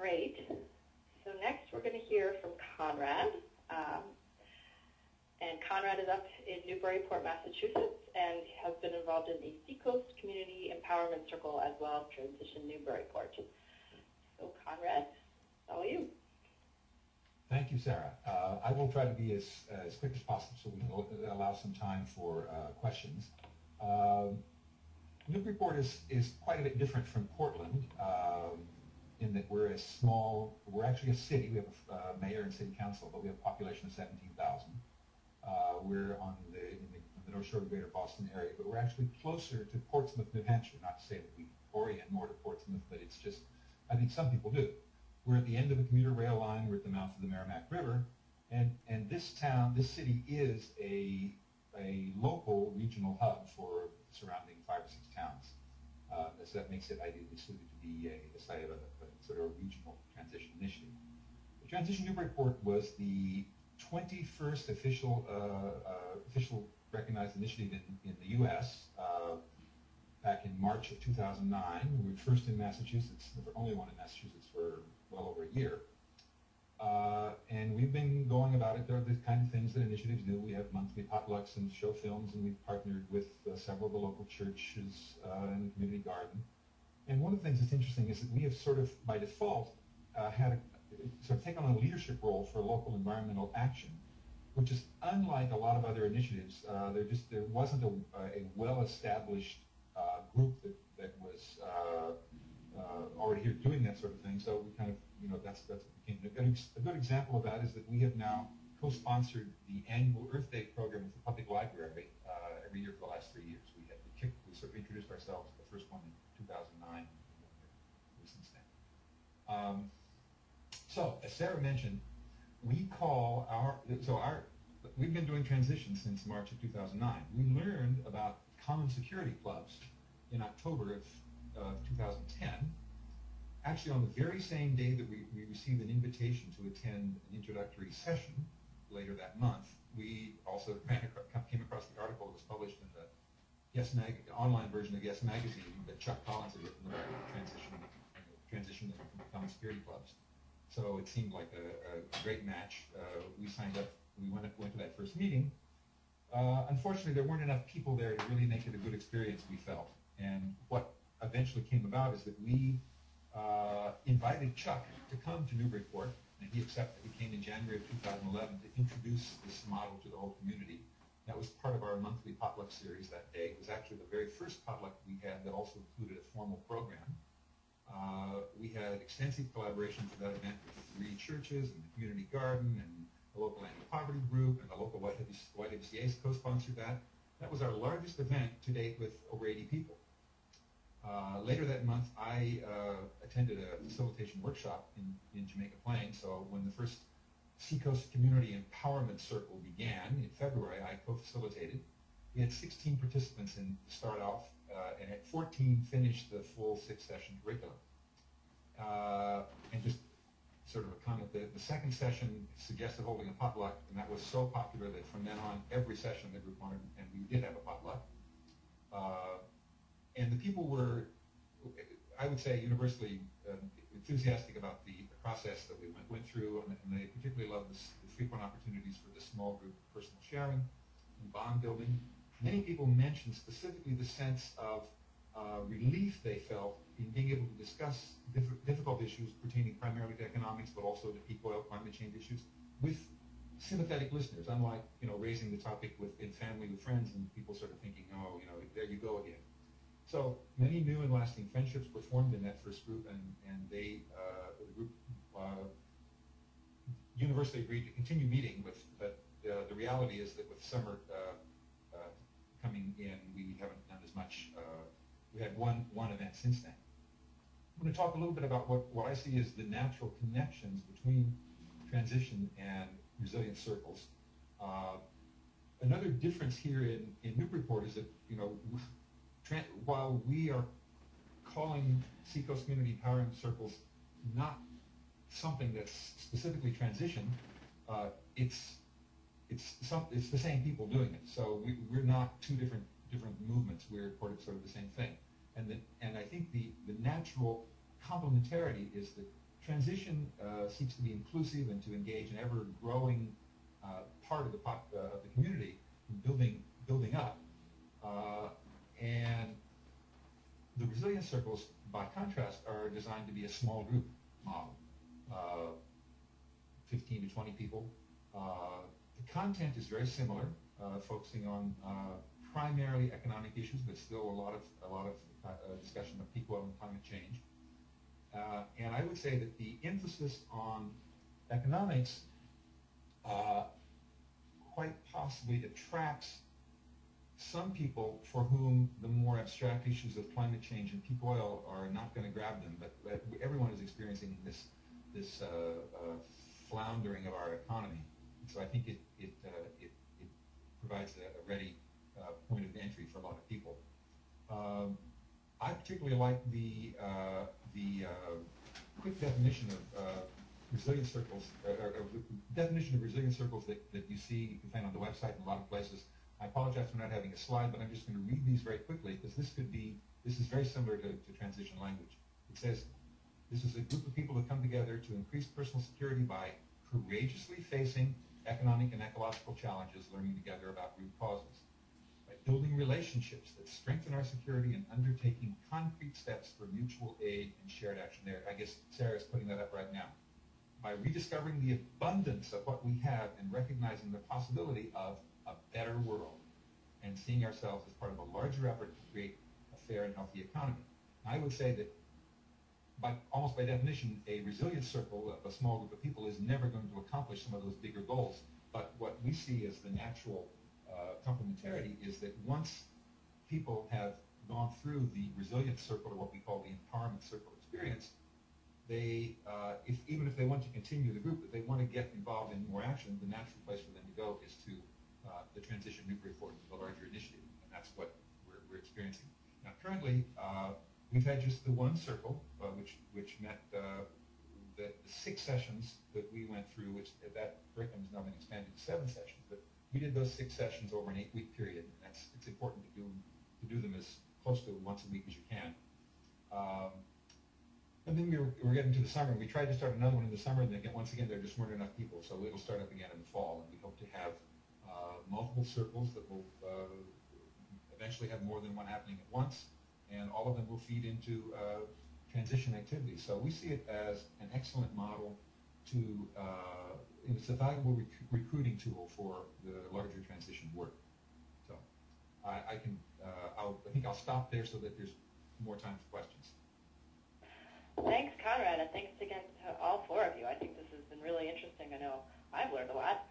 Great. So next we're going to hear from Conrad. And Conrad is up in Newburyport, Massachusetts, and has been involved in the Seacoast Community Empowerment Circle as well as Transition Newburyport. So Conrad, it's all you. Thank you, Sarah. I will try to be as quick as possible so we can allow some time for questions. Newburyport is quite a bit different from Portland in that we're we're actually a city. We have a mayor and city council, but we have a population of 17,000. We're in the North Shore of the Greater Boston area, but we're actually closer to Portsmouth, New Hampshire. Not to say that we orient more to Portsmouth, but it's just, I think some people do. We're at the end of a commuter rail line. We're at the mouth of the Merrimack River, and this city is a local regional hub for the surrounding 5 or 6 towns. So that makes it ideally suited to be a site of a sort of a regional transition initiative. The Transition Newburyport was the 21st official recognized initiative in the U.S. Back in March of 2009. We were first in Massachusetts, the only one in Massachusetts for well over a year. And we've been going about it. There are the kind of things that initiatives do. We have monthly potlucks and show films, and we've partnered with several of the local churches and the community garden. And one of the things that's interesting is that we have sort of, by default, sort of taken on a leadership role for local environmental action, which is unlike a lot of other initiatives. There wasn't a well-established group that was already here doing that sort of thing. So we kind of, that's what became a good example of that is that we have now co-sponsored the annual Earth Day program with the public library every year for the last 3 years. We sort of introduced ourselves, the first one in 2009, since then. So, as Sarah mentioned, we've been doing transition since March of 2009. We learned about common security clubs in October of 2010. Actually, on the very same day that we received an invitation to attend an introductory session later that month, we also came across the article that was published in the online version of Yes Magazine that Chuck Collins had written about transition to common security clubs. So it seemed like a great match. We signed up. We went to that first meeting. Unfortunately, there weren't enough people there to really make it a good experience, we felt. And what eventually came about is that we invited Chuck to come to Newburyport, and he accepted. He came in January of 2011 to introduce this model to the whole community. That was part of our monthly potluck series that day. It was actually the very first potluck we had that also included a formal program. We had extensive collaboration for that event with 3 churches and the community garden and the local anti-poverty group, and the local YWCA's co-sponsored that. That was our largest event to date with over 80 people. Later that month, I attended a facilitation workshop in Jamaica Plain. So when the first Seacoast Community Empowerment Circle began in February, I co-facilitated. We had 16 participants to start off, and at 14 finished the full 6-session curriculum. And just sort of a comment, the second session suggested holding a potluck, and that was so popular that from then on, every session the group wanted, and we did have a potluck. And the people were, I would say, universally enthusiastic about the process that we went through, and they particularly loved the frequent opportunities for the small group personal sharing and bond building. Many people mentioned specifically the sense of relief they felt in being able to discuss difficult issues pertaining primarily to economics, but also to peak oil, climate change issues, with sympathetic listeners, unlike raising the topic in family with friends and people sort of thinking, oh, there you go again. So many new and lasting friendships were formed in that first group, and the group universally agreed to continue meeting. But the reality is that with summer coming in, we haven't done as much. We had one event since then. I'm going to talk a little bit about what I see as the natural connections between transition and resilient circles. Another difference here in Newburyport is that while we are calling Seacoast Community Empowerment Circles not something that's specifically transition, it's the same people doing it. So we're not two different movements. We're part of sort of the same thing. And I think the natural complementarity is that transition seeks to be inclusive and to engage an ever-growing part of the community in building up. And the resilience circles, by contrast, are designed to be a small group model, 15 to 20 people. The content is very similar, focusing on primarily economic issues, but still a lot of discussion of peak oil and climate change. And I would say that the emphasis on economics quite possibly attracts some people for whom the more abstract issues of climate change and peak oil are not going to grab them. But everyone is experiencing this floundering of our economy. So I think it provides a ready point of entry for a lot of people. I particularly like the quick definition of resilience circles, or definition of resilience circles that you can find on the website in a lot of places. I apologize for not having a slide, but I'm just going to read these very quickly because this is very similar to transition language. It says, this is a group of people that come together to increase personal security by courageously facing economic and ecological challenges, learning together about root causes, by building relationships that strengthen our security and undertaking concrete steps for mutual aid and shared action. There, I guess Sarah's putting that up right now. By rediscovering the abundance of what we have and recognizing the possibility of a better world and seeing ourselves as part of a larger effort to create a fair and healthy economy. I would say that almost by definition, a resilience circle, a small group of people, is never going to accomplish some of those bigger goals. But what we see as the natural complementarity is that once people have gone through the resilience circle, or what we call the empowerment circle experience, they, even if they want to continue the group, if they want to get involved in more action, the natural place for them to go is to the Transition Newburyport, the larger initiative, and that's what we're experiencing. Now, currently, we've had just the one circle, which met the 6 sessions that we went through, which that curriculum has now been expanded to 7 sessions. But we did those 6 sessions over an 8-week period, and it's important to do them as close to once a week as you can. And then we were getting to the summer, and we tried to start another one in the summer, and then once again, there just weren't enough people, so it'll start up again in the fall, and we hope to have multiple circles that will eventually have more than one happening at once, and all of them will feed into transition activities. So we see it as an excellent model to, it's a valuable recruiting tool for the larger transition work. So I think I'll stop there so that there's more time for questions. Thanks, Conrad, and thanks again to all 4 of you. I think this has been really interesting. I know I've learned a lot.